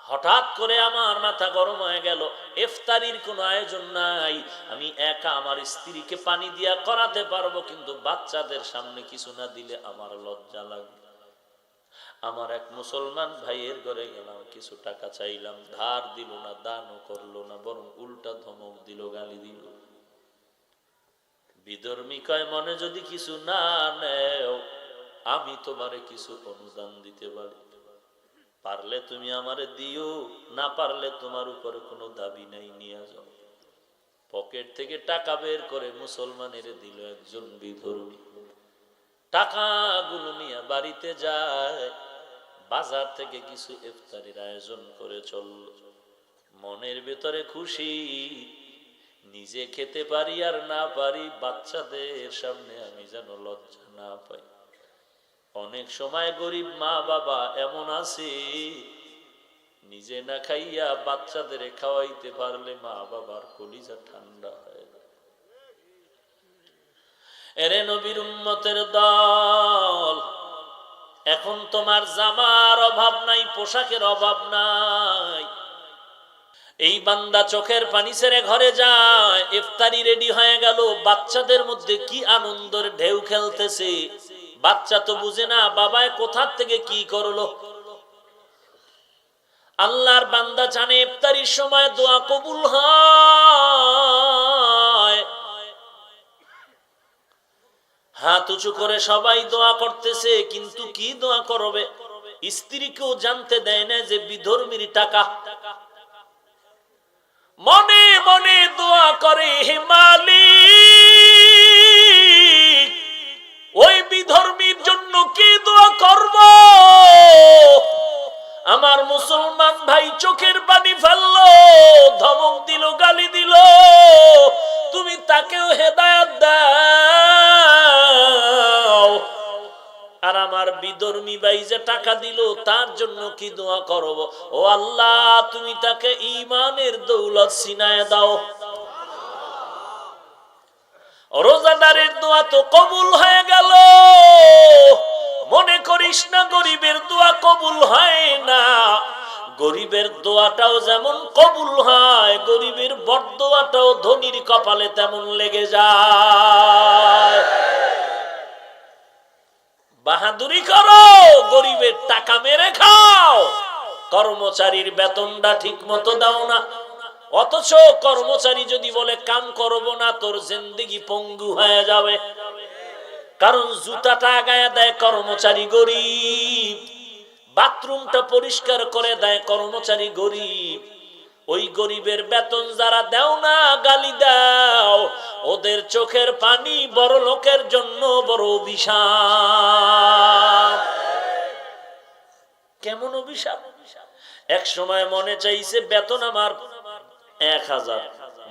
হঠাৎ করে আমার মাথা গরম হয়ে গেল, ইফতারির কোনো আয়োজন নাই, আমি একা আমার স্ত্রীকে পানি দিয়া করাতে পারবো, কিন্তু বাচ্চাদের সামনে কিছু না দিলে আমার লজ্জা লাগবে। আমার এক মুসলমান ভাইয়ের ঘরে গেলাম, কিছু টাকা চাইলাম, ধার দিল না, দানও করলো না, বরং উল্টা ধমক দিল, গালি দিল। বিধর্মী কয়, মনে যদি কিছু না নেও আমি তোমারে কিছু অনুদান দিতে পারি, পারলে তুমি আমারে দিও, না পারলে তোমার উপরে কোনো দাবি নাই, নিয়ে যাও। পকেট থেকে টাকা বের করে মুসলমানের দিল একজন বিধর্মী। টাকাগুলো নিয়ে বাড়িতে যায়, বাজার থেকে কিছু ইফতারির আয়োজন করে চলল। মনের ভেতরে খুশি, নিজে খেতে পারি আর না পারি, বাচ্চাদের সামনে আমি যেন লজ্জা না পাই। অনেক সময় গরিব মা বাবা এমন আছে, নিজে না খাইয়া বাচ্চাদের খাওয়াইতে পারলে মা বাবার কলিজা ঠান্ডা হয়। এরে নবীর উম্মতের দল, এখন তোমার জামার অভাব নাই, পোশাকের অভাব নাই। এই বান্দা চোখের পানি ছেড়ে ঘরে যায়, ইফতারি রেডি হয়ে গেল, বাচ্চাদের মধ্যে কি আনন্দের ঢেউ খেলতেছে। বাচ্চা তো বুঝে না বাবায় কোথা থেকে কি করলো। আল্লাহর বান্দা জানে ইফতারির সময় দোয়া কবুল হয়। হাত উঁচু করে সবাই দোয়া করতেছে, কিন্তু কি দোয়া করবে স্ত্রীকেও জানতে দেয় না যে বিধর্মীর টাকা। মনে মনে দোয়া করে, হে মালিক, ওই বিধর্মীর জন্য কি দোয়া করব। আমার মুসলমান ভাই চোখের পানি ফেললো, ধমক দিল, গালি দিল, তুমি তাকেও হেদায়েত দাও। আর আমার বিধর্মী ভাই যে টাকা দিল তার জন্য কি দোয়া করব। ও আল্লাহ, তুমি তাকে ঈমানের দৌলত সিনায় দাও। রোজাদারের দোয়া তো কবুল হয়ে গেল, মনে করিস না গরিবের দোয়া কবুল হয় না। গরিবের দোয়াটাও যেমন কবুল হয়, গরিবের বরদোয়াটাও ধনীর কপালে তেমন লেগে যায়। বাহাদুরি করো, গরিবের টাকা মেরে খাও, কর্মচারীর বেতনটা ঠিক মতো দাও না। অথচ কর্মচারী যদি বলে কাম করব না, তোর জিন্দেগি পঙ্গু হয়ে যাবে। কারণ জুতাটা আগায় দেয় কর্মচারী গরিব, বাথরুমটা পরিষ্কার করে দেয় কর্মচারী গরিব। ওই গরিবের বেতন যারা দাও না, গালি দাও, ওদের চোখের পানি বড় লোকের জন্য বড় অভিশাপ। কেমন অভিশাপ? এক সময় মনে চাইছে বেতন আমার 1000,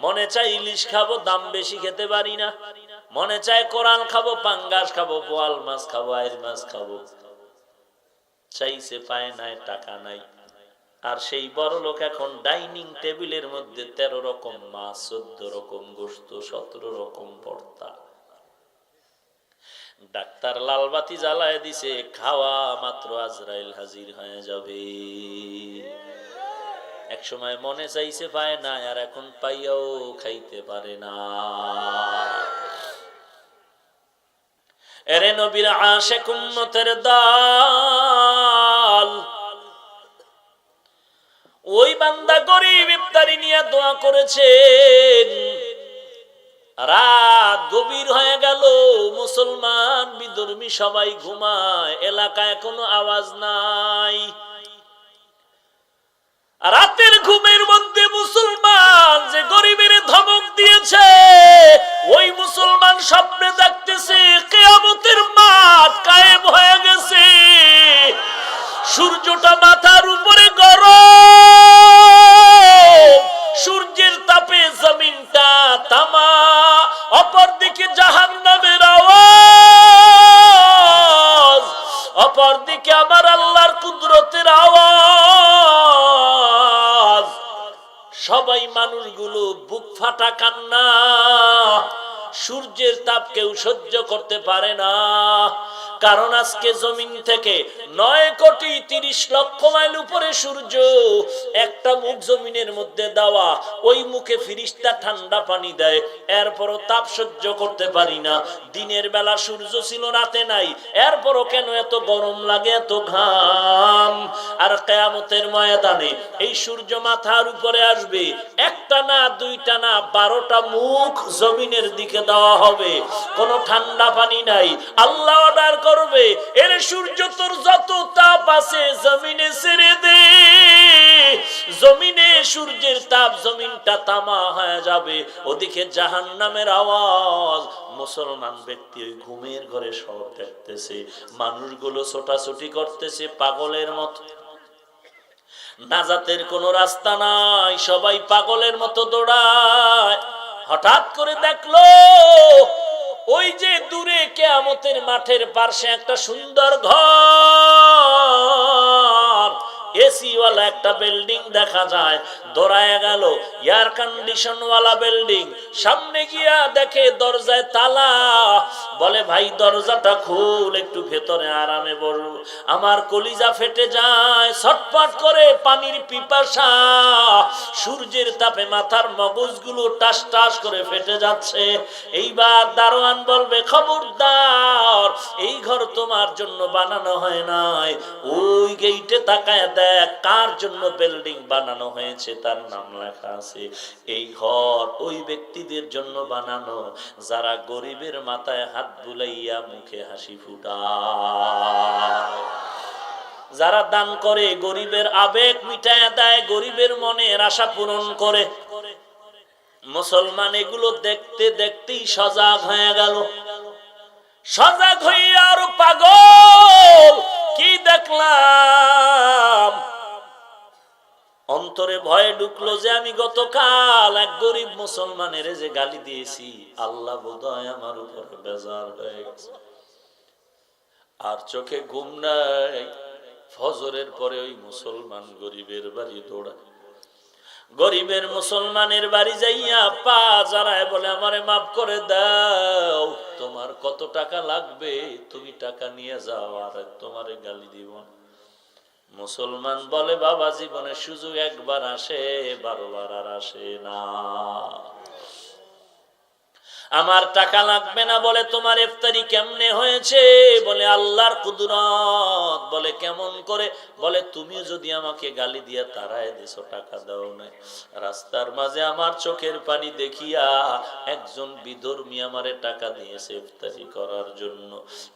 মনে চাই ইলিশ খাবো, দাম বেশি খেতে পারি না। মনে চায় কোরাল খাবো, পাঙ্গাস খাবো, বোয়াল মাছ খাবো, আইর মাছ খাবো। চাইছে, পায় নাই, টাকা নাই। আর সেই বড় লোক এখন ডাইনিং টেবিলের মধ্যে 13 রকম মাছ, 14 রকম গোশত, 17 রকম ভর্তা। ডাক্তার লালবাতি জ্বালায় দিছে, খাওয়া মাত্র আজরাইল হাজির হয়ে যাবে। এক সময় মনে চাইছে, পায় না, আর এখন পাইয়াও খাইতে পারে না। এরে নবীর আশিক উম্মতের দল, ওই বান্দা গরিব ইফতারি নিয়ে দোয়া করেছেন। রাত গভীর হয়ে গেল, মুসলমান বিধর্মী সবাই ঘুমায়, এলাকায় কোনো আওয়াজ নাই। রাতের ঘুমের মধ্যে মুসলমান যে গরিবের ধমক দিয়েছে, ওই মুসলমান স্বপ্নে দেখতেছে কিয়ামতের মাঠ কায়েম হয়ে গেছে। সূর্যটা মাথার উপরে গরম, সূর্যের তাপে জমিনটা তামা, অপরদিকে জাহান্নামের আওয়াজ, অপরদিকে আমার আল্লাহর কুদরতের আওয়াজ। সবাই মানুষগুলো বুক ফাটা কান্না, সূর্যের তাপ কেউ সহ্য করতে পারে না। কারণ আজকে জমিন থেকে 9,30,00,000 মাইল উপরে সূর্য, একটা মুখ জমিনের মধ্যে দেওয়া, ওই মুখে ফিরিস্তা ঠান্ডা পানি দেয়, এরপরও তাপ সহ্য করতে পারি না। দিনের বেলা সূর্য ছিল, রাতে নাই, এরপরও কেন এত গরম লাগে, এত ঘাম। আর কিয়ামতের ময়দানে এই সূর্য মাথার উপরে আসবে, একটা না দুইটা না 12টা মুখ জমিনের দিকে দেওয়া হবে, কোনো ঠান্ডা পানি নাই। আল্লাহ অর্ডার করবে, এর সূর্য তোর যত তাপ আছে জমিনে ছেড়ে দে। জমিনে সূর্যের তাপ, জমিনটা তামা হয়ে যাবে। ওদিকে জাহান্নামের আওয়াজ। মুসলমান ব্যক্তি ওই ঘুমের ঘরে সব দেখতেছে, মানুষগুলো ছোটাছুটি করতেছে পাগলের মতো। নাজাতের কোনো রাস্তা নাই, সবাই পাগলের মতো দৌড়ায়। হঠাৎ করে দেখলো ওই যে দূরে কিয়ামতের মাঠের পাশে একটা সুন্দর ঘর, এসি ওয়ালা একটা বিল্ডিং দেখা যায়। দৌড়ায় গেল, এয়ার কন্ডিশন ওয়ালা বিল্ডিং। সামনে গিয়া দেখে দরজায় তালা। বলে ভাই দরজাটা খুল, একটু ভেতরে আরামে বসবো। আমার কলিজা ফেটে যায়, ছটফট করে পানির পিপাসা। সূর্যের তাপে মাথার মগজগুলো টাস টাস করে ফেটে যাচ্ছে। এইবার দারোয়ান বলবে খবরদার, এই ঘর তোমার জন্য বানানো হয় নাই। ওই গেইটে তাকায় দেখ কার জন্য বিল্ডিং বানানো হয়েছে, তার নাম লেখা আছে। এই ঘর ওই ব্যক্তিদের জন্য বানানো যারা গরিবের মাথায় হাত বুলাইয়া মুখে হাসি ফুটায়, যারা দান করে, গরিবের আবেগ মিটায় দেয়, গরিবের মনের আশা পূরণ করে। মুসলমান এগুলো দেখতে দেখতেই সজাগ হয়ে গেল। সজাগ হইয়া আরো পাগল। কি দেখলাম, অন্তরে ভয়ে ঢুকলো যে আমি গতকাল এক গরিব মুসলমানের যে গালি দিয়েছি, আল্লাহ বোধহয় আমার উপরে বেজার হয়ে গেছে। আর চোখে ঘুম নাই। ফজরের পরে ওই মুসলমান গরিবের বাড়ি দৌড়ায়। গরিবের মুসলমানের বাড়ি যাইয়া পা জড়ায় বলে আমারে মাফ করে দাও, তোমার কত টাকা লাগবে তুমি টাকা নিয়ে যাও, আর তোমারে গালি দিব না। মুসলমান বলে বাবা জীবনে সুযোগ একবার আসে, 12 বার আর আসে না। আমার টাকা লাগবে না। বলে তোমার ইফতারি কেমনে হয়েছে? বলে আল্লাহর কুদরত। বলে কেমন করে? বলে তুমি যদি আমাকে গালি দিয়া তাড়ায় দিছো, টাকা দাও না। রাস্তার মাঝে আমার চোখের পানি দেখিয়া একজন বিধর্মী আমারে টাকা দিয়েছে ইফতারি করার জন্য।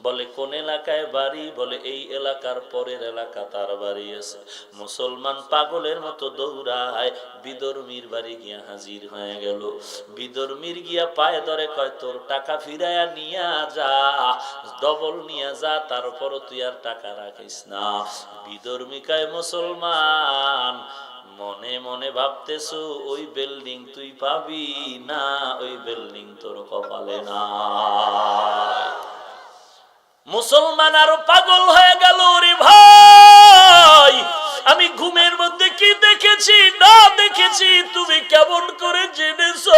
বলে কোন এলাকায় বাড়ি? বলে এই এলাকার পরের এলাকা তার বাড়ি আছে। মুসলমান পাগলের মতো দৌড়ায়, বিধর্মীর বাড়ি গিয়া হাজির হয়ে গেল। বিধর্মীর গিয়া পায়ে ধরে কয় তোর টাকা ফিরাইয়া নিয়া যা, ডবল নিয়ে যা, তারপর তুই আর টাকা রাখিস না। বিধর্মী কয় মুসলমান মনে মনে ভাবতেছো ওই বিল্ডিং তুই পাবি না, ওই বিল্ডিং তোর কপালে না। মুসলমান আরো পাগল হয়ে গেল। রে ভাই, আমি ঘুমের মধ্যে কি দেখেছি না দেখেছি তুমি কেমন করে জেনেছো?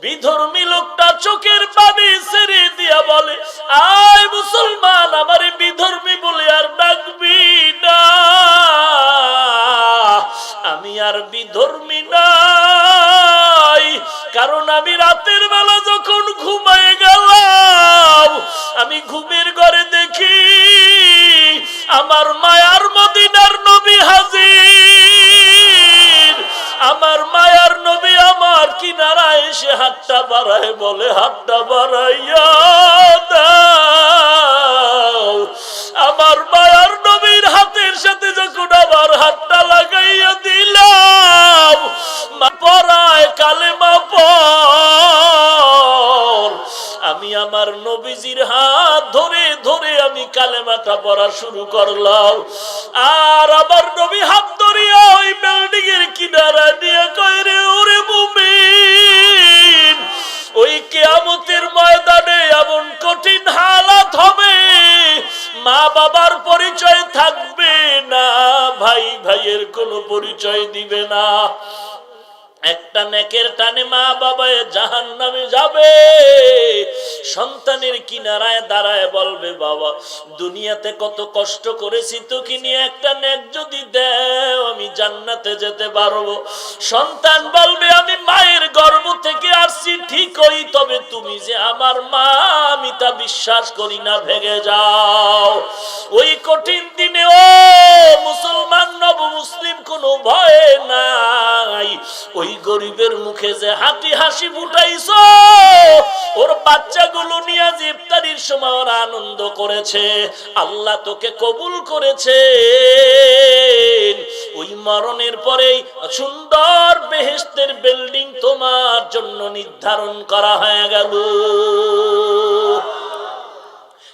বিধর্মী লোকটা চোখের পানি ছেড়ে দিয়া বলে আয় মুসলমান, আমারে বিধর্মী বলে আর ডাকবি না। আমি আর বিধর্মী নাই, কারণ আমি রাতের বেলা যখন ঘুমায় গেলাম, আমি ঘুমের ঘরে দেখি আমার মায়ার মদিনার নবী হাজির। আমার মায়ার নবী আমার কিনারায় এসে হাতটা বাড়ায়, বলে হাতটা বাড়াইয়া দাও। আমার মায়ার নবীর হাতের সাথে যখন আমার হাতটা লাগাইয়া দিলাম, পড়ায় কালেমা পড়। আমি আমার নবীজির হাত ধরে ধরে আমি কালেমাটা পড়া শুরু করলাম। আর আমার নবী হাত ধরিয়া ওই বিল্ডিং এর কিনারা নিয়ে কয় রে ওরে মুমিন, ওই কিয়ামতের ময়দানে এমন কঠিন হালাত হবে, মা বাবার পরিচয় থাকবে না, ভাই ভাইয়ের কোনো পরিচয় দিবে না। একটা নেকের টানে মা বাবা জাহান্নামে যাবে, সন্তানের কিনারায় দাঁড়ায় বলবে বাবা দুনিয়াতে কত কষ্ট করেছি তোকে নিয়ে, একটা নেক যদি দেও আমি জান্নাতে যেতে পারবো। সন্তান বলবে আমি মায়ের গর্ভ থেকে আসছি ঠিকই, তবে তুমি যে আমার মা আমি তা বিশ্বাস করি না, ভেগে যাও। ওই কঠিন দিনে ও মুসলমান নব মুসলিম কোনো ভয় নাই। ওই গরিবের মুখে যে হাসি ফুটাইছো, ওর বাচ্চাগুলো নিয়ে যে ইফতারির সময় ওরা আনন্দ করেছে, আল্লাহ তোকে কবুল করেছে। ওই মরণের পরেই সুন্দর বেহেশতের বিল্ডিং তোমার জন্য নির্ধারণ করা হয়ে গেল।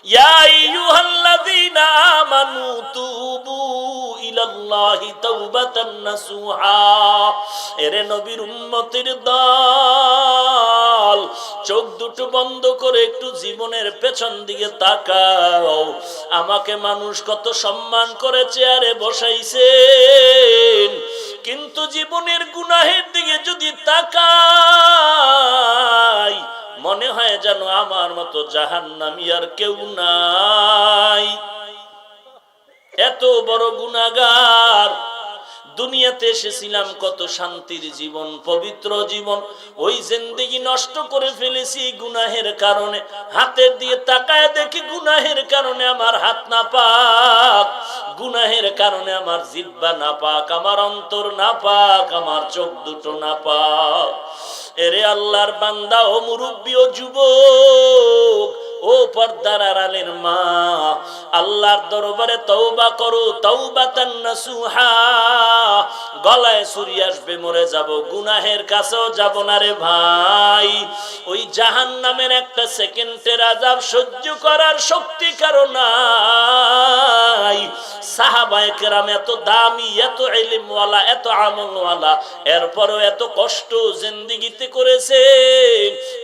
ইয়া আইয়ুহাল্লাযীনা আমানু তুবু ইলাল্লাহি তাওবাতান নাসুহা। এরে নবীর উম্মতের দল, চোখ দুটো বন্ধ করে একটু জীবনের পেছন দিকে তাকাও। আমাকে মানুষ কত সম্মান করে চেয়ারে বসাইছেন, কিন্তু জীবনের গুনাহের দিকে যদি তাকাই মনে হয় যেন আমার মতো জাহান্নামী আর কেউ নাই। এত বড় গুনাহগার, দুনিয়াতে এসেছিলাম কত শান্তির জীবন, পবিত্র জীবন, ওই জিন্দেগি নষ্ট করে ফেলেছি গুনাহের কারণে। হাতের দিয়ে তাকায় দেখি গুনাহের কারণে আমার হাত না পাক, গুনাহের কারণে আমার জিহ্বা না পাক, আমার অন্তর না পাক, আমার চোখ দুটো না পাক। এরে আল্লাহর বান্দা ও মুরব্বী ও যুবক ও পর্দার আড়ালের মা, আল্লাহর দরবারে তওবা করো, তাওবাতান নাসুহা। গলায় ছুরি আসবে, মরে যাব, গুনাহের কাছেও যাব না রে ভাই। ওই জাহান্নামের একটা সেকেন্ডের আযাব সহ্য করার শক্তি কারো নাই। সাহাবায়ে কেরাম এত দামি, এত ইলমওয়ালা, এত আমলওয়ালা, এরপরও এত কষ্ট জিন্দেগিতে করেছে।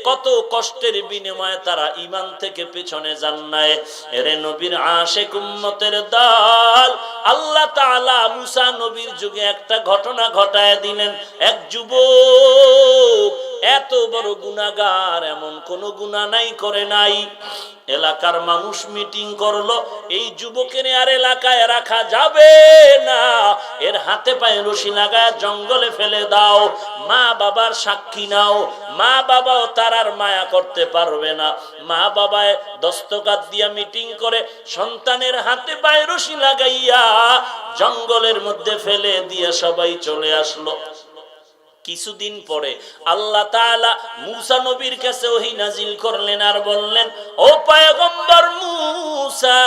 কত কষ্টের বিনিময়ে তারা ঈমান থেকে পেছনে যান নাই। এরে নবীর আশিক উম্মতের দল, আল্লাহ তাআলা মুসা নবীর যুগে একটা ঘটনা ঘটায় দিলেন। এক যুবক এত বড় গুনাহগার, এমন কোন গুনাহ নাই করে নাই। এলাকার মানুষ মিটিং করলো, এই যুবকের আর এলাকায় রাখা যাবে না, এর হাতে পায়ে রশি লাগায় জঙ্গলে ফেলে দাও, মা বাবার সাক্ষী নাও। মা বাবাও তার আর মায়া করতে পারবে না। মা বাবায় দস্তখত দিয়া মিটিং করে সন্তানের হাতে পায়ে রশি লাগাইয়া জঙ্গলের মধ্যে ফেলে দিয়ে সবাই চলে আসলো। কিছুদিন পরে আল্লাহ তাআলা মুসা নবীর কাছে ওহী নাজিল করলেন আর বললেন, ও পয়গম্বর মুসা,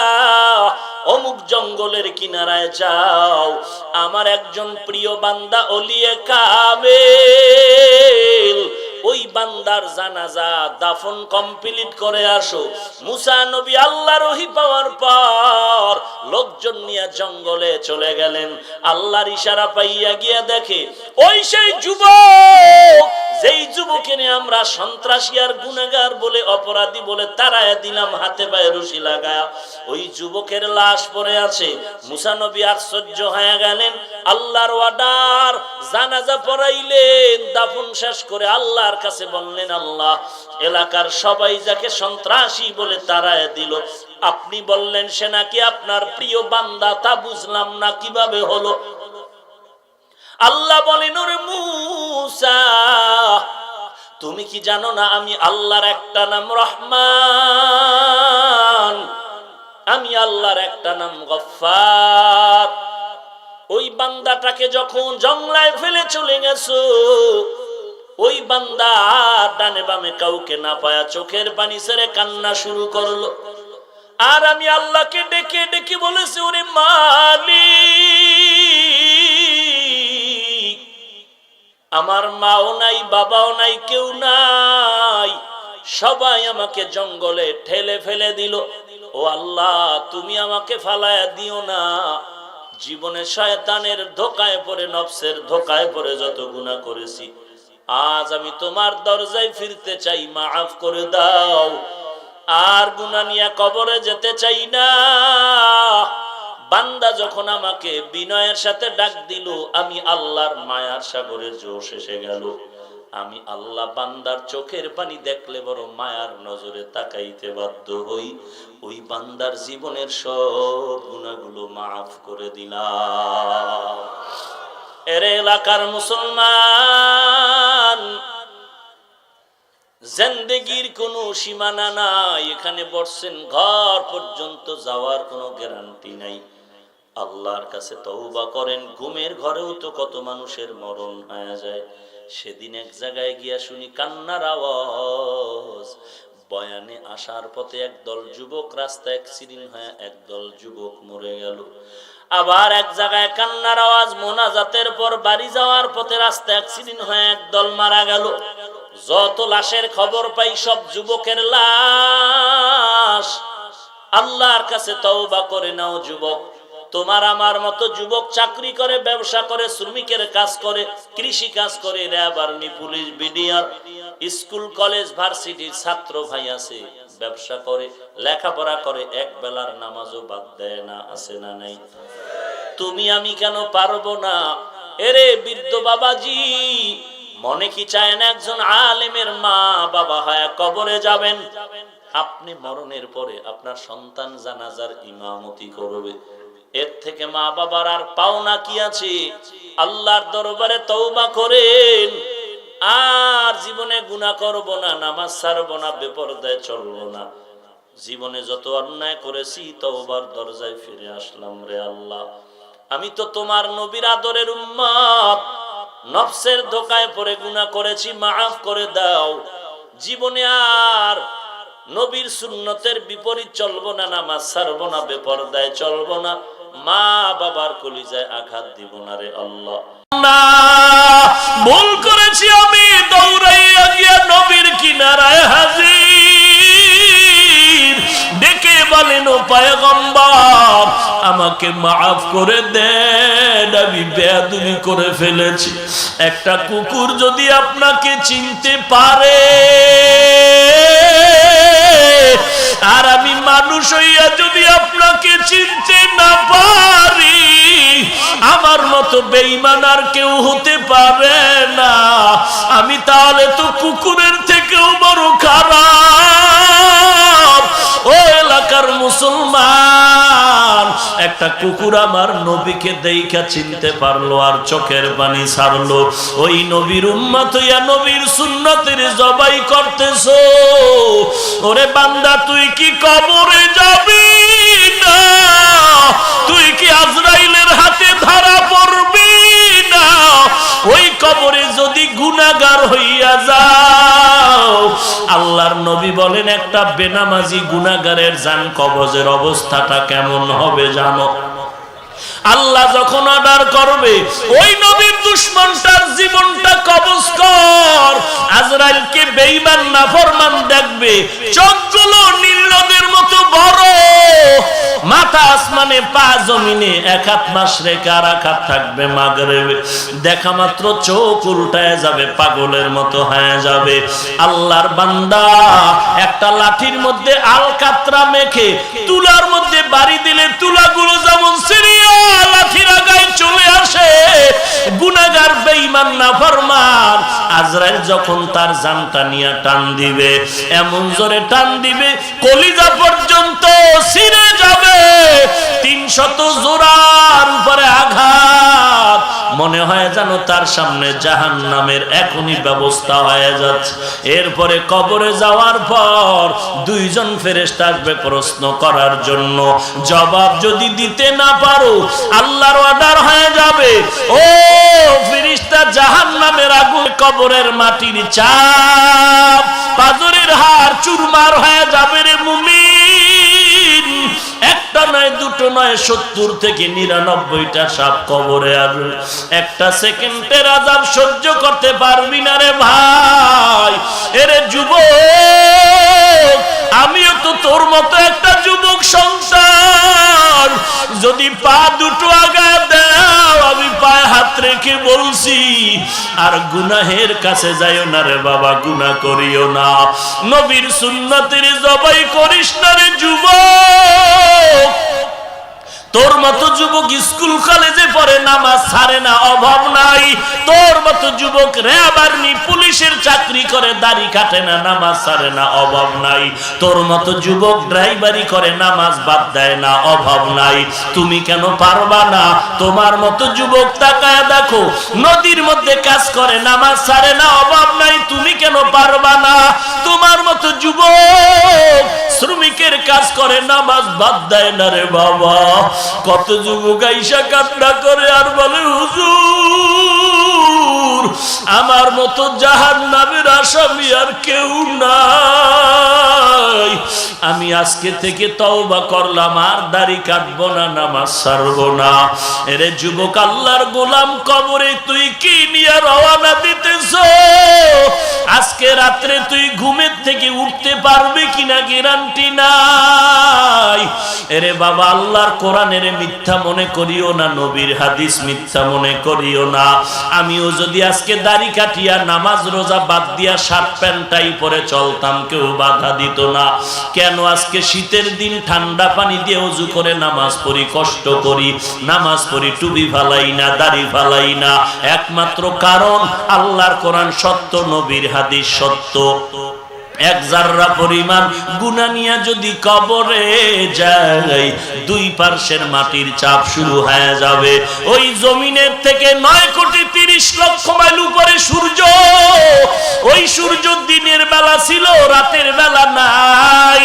অমুক জঙ্গলের কিনারায় যাও, আমার একজন প্রিয় বান্দা ওলিয়ে কামেল, ওই বান্দার জানাজা দাফন কমপ্লিট করে আসো। মুসা নবী আল্লাহর ওহী পাওয়ার পর লোকজন নিয়ে জঙ্গলে চলে গেলেন। আল্লাহর ইশারা পাইয়া গিয়া দেখে ওই সেই যুবক, যেই যুবকের আমরা সন্ত্রাসী আর গুনাহগার বলে, অপরাধী বলে তাড়ায়া দিলাম হাতে পায়ে রশি লাগায়া, ওই যুবকের লাশ পড়ে আছে। মুসা নবী আশ্চর্য হয়ে গেলেন। আল্লাহর অর্ডার, জানাজা পড়াইলেন, দাফন শেষ করে আল্লাহর কাছে বললেন, আল্লাহ, এলাকার সবাই যাকে সন্ত্রাসী বলে তাড়ায়া দিল, আপনি বললেন সে নাকি আপনার প্রিয় বান্দা, তা বুঝলাম না কিভাবে হলো। আল্লাহ বলেন, ওরে মুসা, তুমি কি জানো না আমি আল্লাহর একটা নাম রহমান, আমি আল্লাহর একটা নাম গফফার। ওই বান্দাটাকে যখন জঙ্গলায় ফেলে চলে গেছো, ওই বান্দা ডানে বামে কাউকে না পায়া চোখের পানি ছেড়ে কান্না শুরু করলো। আর আমি আল্লাহকে ডেকে ডেকে বলেছি, ওরে মালিক, আমার মাও নাই, বাবাও নাই, কেউ নাই, সবাই আমাকে জঙ্গলে ঠেলে ফেলে দিল। ও আল্লাহ, তুমি আমাকে ফালায়া দিও না। জীবনে শয়তানের ধোকায় পড়ে, নফসের ধোকায় পড়ে যত গুনাহ করেছি, আজ আমি তোমার দরজায় ফিরতে চাই, মাফ করে দাও। আর গুনাহ নিয়ে কবরে যেতে চাই না। বান্দা যখন আমাকে বিনয়ের সাথে ডাক দিল, আমি আল্লাহর মায়ার সাগরে জোশ এসে গেল। আমি আল্লাহ বান্দার চোখের পানি দেখলে বড় মায়ার নজরে তাকাইতে বাধ্য হই। ওই বান্দার জীবনের সব গুনাহগুলো মাফ করে দিলাম। এর এলাকার মুসলমান, জিন্দেগির কোনো সীমানা নাই। এখানে বসছেন, ঘর পর্যন্ত যাওয়ার কোনো গ্যারান্টি নাই। আল্লাহর কাছে তওবা করেন। ঘুমের ঘরেও তো কত মানুষের মরণ হয়ে যায়। সেদিন এক জায়গায় গিয়া শুনি কান্নার আওয়াজ। বয়ানে আসার পথে একদল যুবক রাস্তায় অ্যাক্সিডেন্ট হয়ে একদল যুবক মরে গেল। আবার এক জায়গায় কান্নার আওয়াজ, মোনাজাতের পর বাড়ি যাওয়ার পথে রাস্তায় অ্যাক্সিডেন্ট হয়ে একদল মারা গেল। যত লাশের খবর পাই সব যুবকের লাশ। আল্লাহর কাছে তওবা করে নাও যুবক। তোমার আমার মতো যুবক চাকরি করে, ব্যবসা করে, শ্রমিকের কাজ করে, কৃষি কাজ করে, RAB, army, police, BDR, school, college, ভার্সিটির ছাত্র ভাই আছে, ব্যবসা করে, লেখাপড়া করে, এক বেলার নামাজও বাদ দেয় না, আছে না নাই? তুমি আমি কেন পারবো না? এরে বৃদ্ধ বাবাজি, মনে কি চায় না একজন আলেমের মা বাবা হয় কবরে যাবেন? আপনি মরণের পরে আপনার সন্তান জানাজার ইমামতি করবে। এর থেকে মা বাবার আর পাওনা কি আছে? আল্লাহর দরবারে তওবা করেন। আর জীবনে গুনাহ করব না, নামাজ ছাড়বো না, বেপরদায় চলবো না। জীবনে যত অন্যায় করেছি তওবার দরজায় ফিরে আসলাম। রে আল্লাহ, আমি তো তোমার নবীর আদরের উম্মত, নফসের ধোকায় পড়ে গুনাহ করেছি, মাফ করে দাও। জীবনে আর নবীর সুন্নতের বিপরীত চলবো না, নামাজ ছাড়বো না, বেপরদায় চলবো না, মা বাবার কলিজায় আঘাত দিব না। রে আল্লাহ, না ভুল করেছি আমি, দৌড়াইয়া গিয়া নবীর কিনারায় হাজির, ডেকে বলেন ও পয়গম্বর আমাকে মাফ করে দেন, আমি বেয়াদবি করে ফেলেছি। একটা কুকুর যদি আপনাকে চিনতে পারে আর আমি মানুষ হইয়া যদি আপনাকে চিনতে না পারি, আমার মতো বেঈমান আর কেউ হতে পারে না। আমি তাহলে তো কুকুরের থেকেও বড় খারাপ। ও এলাকার মুসলমান, একটা কুকুর আমার নবীকে দেইখা চিনতে পারলো আর চোখের পানি ছাড়লো। ওই নবীর উম্মত হইয়া নবীর সুন্নতের জবাই করতেছো। ওরে বান্দা, তুই কি কবরে যাবি না? তুই কি আজরাইলের হাতে ধরা পড়বি না? ওই কবরে যদি গুনাহগার হইয়া যাও, আল্লাহর নবী বলেন একটা বেনামাজি গুনাহগারের জান কবজের অবস্থাটা কেমন হবে জানো? আল্লাহ যখন অর্ডার করবে ওই নবীর দুশমনটার জীবনটা কবজ কর, আজরাইলকে বেঈমান নাফরমান দেখবে, চোখগুলো নীল নদের মতো বড়, মাথা আসমানে, পা জমিনে, এক হাত মাশরিকে আর এক হাত থাকবে মাগরিবে। দেখা মাত্র চোখ উল্টায় যাবে, পাগলের মতো হয়ে যাবে। আল্লাহর বান্দা একটা লাঠির মধ্যে আলকাতরা মেখে তুলার মধ্যে বাড়ি দিলে তুলাগুলো যেমন সিরিয়া লাঠির আগায় চলে আসে, গুনাহগার বেঈমান নাফরমান আজরাইল যখন তার জানটা নিয়ে টান দিবে, এমন জোরে টান দিবে কলিজা পর্যন্ত ছিঁড়ে যাবে। 300 জোড়ার উপরে আঘাত, মনে হয় যেন তার সামনে জাহান্নামের এখনই ব্যবস্থা হয়ে যাচ্ছে। এরপরে কবরে যাওয়ার পর দুইজন ফেরেশতা আসবে প্রশ্ন করার জন্য। জবাব যদি দিতে না পারো, আল্লাহর অর্ডার হয়ে যাবে, ও ফেরেশতা জাহান্নামের আগুন, কবরের মাটির চাপ, পাজরের হাড় চুরমার হয়ে যাবে রে মুমিন। একটা নয়, দুটো নয়, 70 থেকে 99টা সাপ কবরে আসবে। একটা সেকেন্ডের আযাব সহ্য করতে পারবি না রে ভাই। এরে যুবক, আমিও তো তোর মতো একটা যুবক সন্তান। যদি পা দুটো আগায় দাও, আমি পায়ে হাত রেখে বলছি, আর গুনাহের কাছে যাইও না রে বাবা, গুনাহ করিও না, নবীর সুন্নতের জবাই করিস না রে যুবক। তোর মতো যুবক স্কুল কলেজে পড়ে নামাজ ছাড়ে না, অভাব নাই। তোর মতো যুবক র্যাব আর্মি পুলিশের চাকরি করে দাড়ি কাটে না, নামাজ ছাড়ে না, অভাব নাই। তোর মতো যুবক ড্রাইভারি করে নামাজ বাদ দেয় না, অভাব নাই। তুমি কেন পারবা না? তোমার মতো যুবক তাকায় দেখো, নদীর মধ্যে কাজ করে নামাজ ছাড়ে না, অভাব নাই। তুমি কেন পারবা না? তোমার মতো যুবক শ্রমিকের কাজ করে নামাজ বাদ দেয় না রে বাবা। কত যুবক আইসা কান্না করে আর বলে, হুজুর আমার মতো জাহান্নামের আসামি আর কেউ নাই। আমি আজকে থেকে তওবা করলাম, আর দাড়ি কাটবো না, নামাজ ছাড়বো না। এরে যুবক, আল্লাহর গোলাম, কবরে তুই কি নিয়ে রওনা দিতেছ? আজকে রাত্রে তুই ঘুমের থেকে উঠতে পারবি কিনা গ্যারান্টি নাই। এরে বাবা, আল্লাহর কোরআনের মিথ্যা মনে করিও না, নবীর হাদিস মিথ্যা মনে করিও না। আমিও যদি আজকে দাড়ি কাটিয়া নামাজ রোজা বাদ দিয়া শার্ট প্যান্টটাই পরে চলতাম, কেউ বাধা দিত না। কেন আজকে শীতের দিন ঠান্ডা পানি দিয়ে ওযু করে নামাজ পড়ি, কষ্ট করি, নামাজ পড়ি, টুপি ফালাই না, দাড়ি ফালাই না? একমাত্র কারণ আল্লাহর কোরআন সত্য, নবীর হাদিস সত্য। এক জাররা পরিমাণ গুনাহ নিয়ে যদি কবরে যাই, দুই পার্শ্বের মাটির চাপ শুরু হয়ে যাবে। ওই জমিনের থেকে 9,30,00,000 মাইল উপরে সূর্য। ওই সূর্য দিনের বেলা ছিল, রাতের বেলা নাই।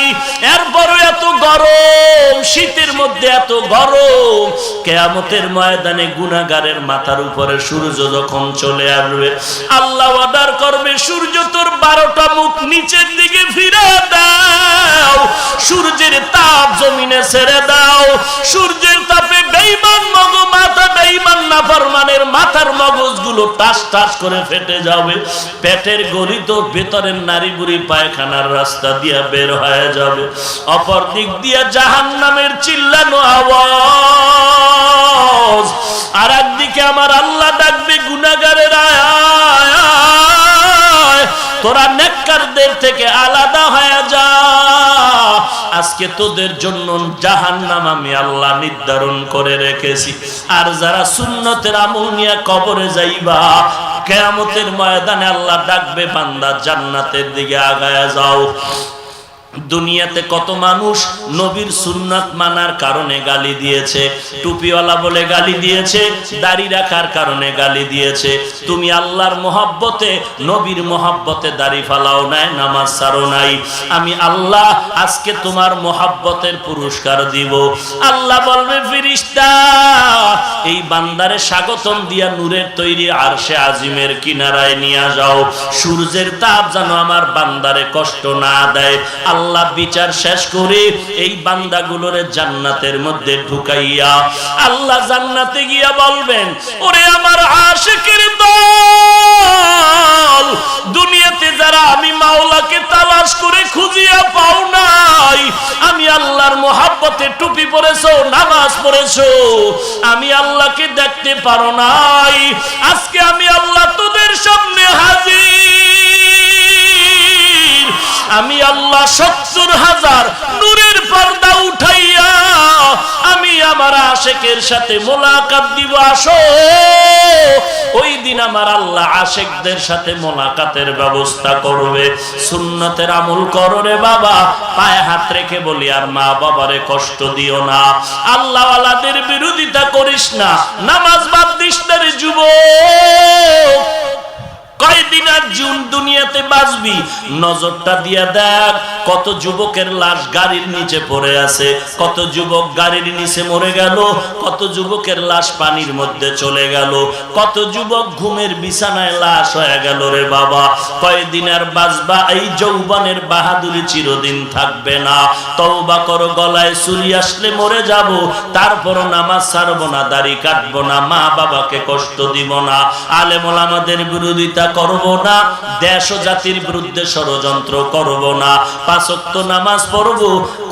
এরপরও এত গরম, শীতের মধ্যে এত গরম। কিয়ামতের ময়দানে গুনাহগারের মাথার উপরে সূর্য যখন চলে আসবে, আল্লাহ অর্ডার করবে, সূর্য তোর 12টা মুখ নিচে দিকে ফিরে দাও, সূর্যের তাপ জমিনে ছেড়ে দাও। সূর্যের তাপে বেঈমান মাথা, বেঈমান নাফরমানের মাথার মগজগুলো টাস টাস করে ফেটে যাবে। পেটের গলিত ভেতরের নারী বুড়ি পায়খানার রাস্তা দিয়ে বের হয়ে যাবে। অপর দিক দিয়ে জাহান্নামের চিল্লানো আওয়াজ। আর একদিকে আমার আল্লাহ ডাকবে, গুনাহগারের আয়, তোরা নেককারদের থেকে আলাদা হয়ে যা। আজকে তোদের জন্য জাহান্নাম আমি আল্লাহ নির্ধারণ করে রেখেছি। আর যারা সুন্নতের আমল নিয়ে কবরে যাইবা, কিয়ামতের ময়দানে আল্লাহ ডাকবে, বান্দা জান্নাতের দিকে আগায়া যাও। দুনিয়াতে কত মানুষ নবীর সুন্নাত মানার কারণে গালি দিয়েছে, টুপিওয়ালা বলে গালি দিয়েছে, দাড়ি রাখার কারণে গালি দিয়েছে। তুমি আল্লাহর মহব্বতে, নবীর মহব্বতে দাড়ি ফালাও নাই, নামাজ ছাড়ো নাই। আমি আল্লাহ আজকে তোমার মহব্বতের পুরস্কার দিব। আল্লাহ বলবে, ফেরেশতা এই বান্দারে স্বাগতম দিয়া নূরের তৈরি আরশে আজিমের কিনারায় নিয়ে যাও। সূর্যের তাপ যেন আমার বান্দারে কষ্ট না দেয়। আল্লাহ বিচার শেষ করে এই বান্দাগুলোরে জান্নাতের মধ্যে ঢুকাইয়া আল্লাহ জান্নাতে গিয়া বলবেন, ওরে আমার আশিকের দল, দুনিয়াতে যারা আমি মাওলাকে তালাশ করে খুঁজিয়া পাও নাই, আমি আল্লাহর মহব্বতে টুপি পরেছো, নামাজ পড়েছো, আমি আল্লাহকে দেখতে পারো নাই, আজকে আমি আল্লাহ তোদের সামনে হাজির। আমি আল্লাহ 70,000 নূরের পর্দা উঠাইয়া আমি আমার আশিকের সাথে মোলাকাত দিব। আসো, ওই দিন আমার আল্লাহ আশিকদের সাথে মোলাকাতের ব্যবস্থা করবে। সুন্নতের আমল করো রে বাবা, পায়ে হাত রেখে বলি, আর মা বাবারে কষ্ট দিও না, আল্লাহ ওয়ালাদের বিরোধিতা করিস না, নামাজ বাদ দিস না রে যুবক। কয়দিন আর দুনিয়াতে বাঁচবি? নজরটা দিয়া দেখ, কত যুবকের লাশ গাড়ির নিচে পড়ে আছে, কত যুবক গাড়ির নিচে মরে গেল, কত যুবকের লাশ পানির মধ্যে চলে গেল, কত যুবক ঘুমের বিছানায় লাশ হয়ে গেল রে বাবা। কয়দিন আর বাঁচবা? এই যৌবনের বাহাদুরি চিরদিন থাকবে না। তওবা করো, গলায় চুরি আসলে মরে যাব, তারপরও নামাজ ছাড়বো না, দাড়ি কাটবো না, মা বাবাকে কষ্ট দিব না, আলেম ওলামাদের বিরোধিতা করব না, দেশ ও জাতির বিরুদ্ধে ষড়যন্ত্র করব না, 5 ওয়াক্ত নামাজ পড়ব,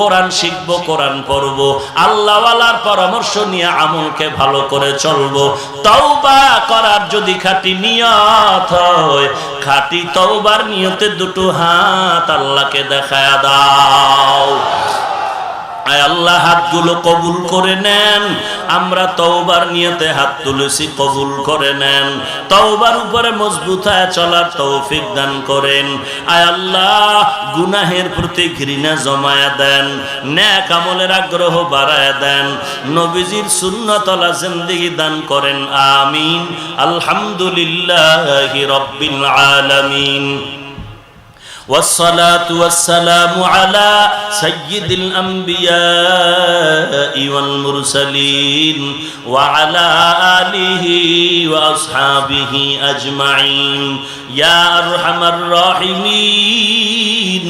কোরআন শিখবো, কোরআন পড়ব, আল্লাহ ওয়ালার পরামর্শ নিয়ে আমলকে ভালো করে চলবো। তওবা করার যদি খাঁটি নিয়ত হয়, খাঁটি তওবার নিয়তে দুটো হাত আল্লাহকে দেখায়া দাও। আয় আল্লাহ হাতগুলো কবুল করে নেন। আমরা তওবার নিয়তে হাত তুলেছি, কবুল করে নেন। তওবার উপরে মজবুত হয়ে চলার তৌফিক দান করেন। আয় আল্লাহ গুনাহের প্রতি ঘৃণা জমায়া দেন, নেক আমলের আগ্রহ বাড়ায়া দেন, নবীজির সুন্নতওয়ালা জিন্দেগি দান করেন। আমিন। আলহামদুলিল্লাহি রাব্বিল আলামিন। والصلاة والسلام على سيد الأنبياء والمرسلين وعلى آله وأصحابه أجمعين يا أرحم الراحمين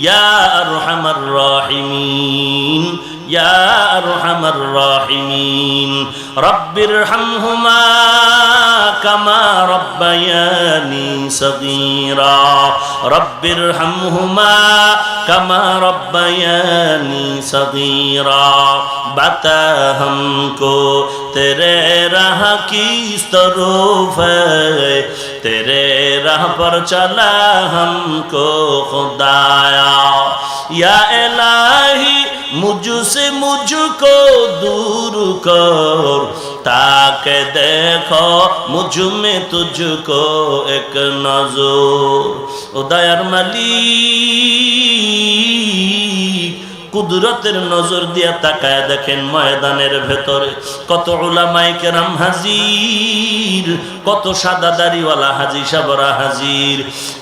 يا أرحم الراحمين يا أرحم الراحمين رب ارحمهما كما ربياني صغيرا رب ارحمهما كما ربياني صغيرا बता हमको तेरे राह की तरफ है तेरे राह पर चला हमको खुदाया या इलाही मुझसे मुझको दूर कर ताकि देखो मुझ में तुझको एक नजर ओ दयार मालिक কুদরতের নজর দিয়া তাকায় দেখেন ময়দানের ভেতরে কত উলামায়ে কেরাম হাজির, কত সাদা দাড়িওয়ালা হাজী সাহেবরা হাজির।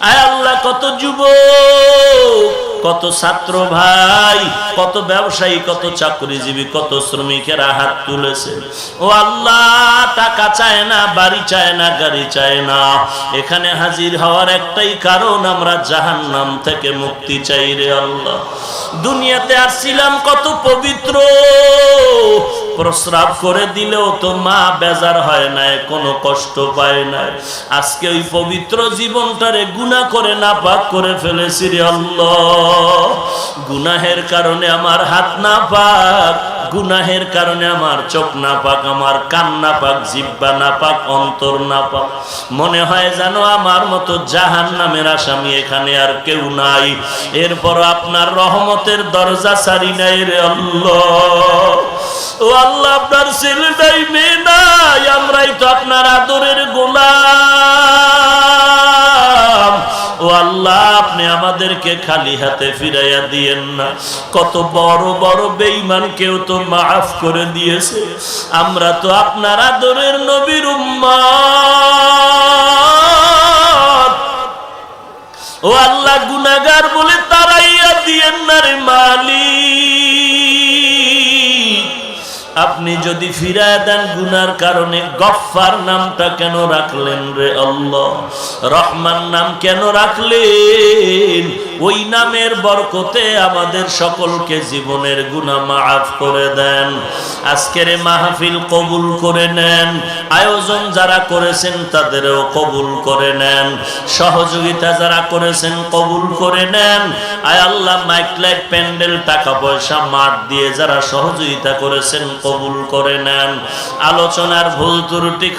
আয় আল্লাহ কত যুবক, কত ছাত্র ভাই, কত ব্যবসায়ী, কত চাকরিজীবী, কত শ্রমিকেরা হাত তুলেছে। ও আল্লাহ টাকা চায় না, বাড়ি চায় না, গাড়ি চায় না, এখানে হাজির হওয়ার একটাই কারণ আমরা জাহান্নাম থেকে মুক্তি চাই রে আল্লাহ। দুনিয়াতে আসছিলাম কত পবিত্র, প্রস্রাব করে দিলেও তো মা বেজার হয় না, কোনো কষ্ট পায় না। আজকে ওই পবিত্র জীবনটারে গুনাহ করে নাপাক করে ফেলেছি রে আল্লাহ। গুনাহের কারণে আমার হাত নাপাক, গুনাহের কারণে আমার চোখ নাপাক, আমার কান নাপাক, জিহ্বা নাপাক, অন্তর নাপাক। মনে হয় যেন আমার মতো জাহান্নামের আসামি এখানে আর কেউ নাই। এরপর আপনার রহমতের দরজা ছাড়ি নাই রে আল্লাহ। ও আল্লাহ আপনার ছেলে নাই, মেয়ে নাই, আমরাই তো আপনার আদরের গোলাম। ও আল্লাহ আপনি আমাদেরকে খালি হাতে ফিরাইয়া দিয়েন না। কত বড় বড় বেঈমানকেও তো মাফ করে দিয়েছে। আমরা তো আপনার আদরের নবীর উম্মত। ও আল্লাহ গুনাহগার বলে তাড়াইয়া দিয়েন না রে মালিক। আপনি যদি ফিরায় দেন গুনার কারণে, গফফার নামটা কেন রাখলেন রে আল্লাহ? রহমান নাম কেন রাখলেন? ওই নামের বরকতে আমাদের সকলকে জীবনের গুনাহ মাফ করে দেন। আজকের মাহফিল কবুল করে নেন। আয়োজন যারা করেছেন তাদেরও কবুল করে নেন। সহযোগিতা যারা করেছেন কবুল করে নেন। আয় আল্লাহ মাইক লাইট প্যান্ডেল টাকা পয়সা মাঠ দিয়ে যারা সহযোগিতা করেছেন কবুল করে নেন। আলোচনার ভুল ত্রুটি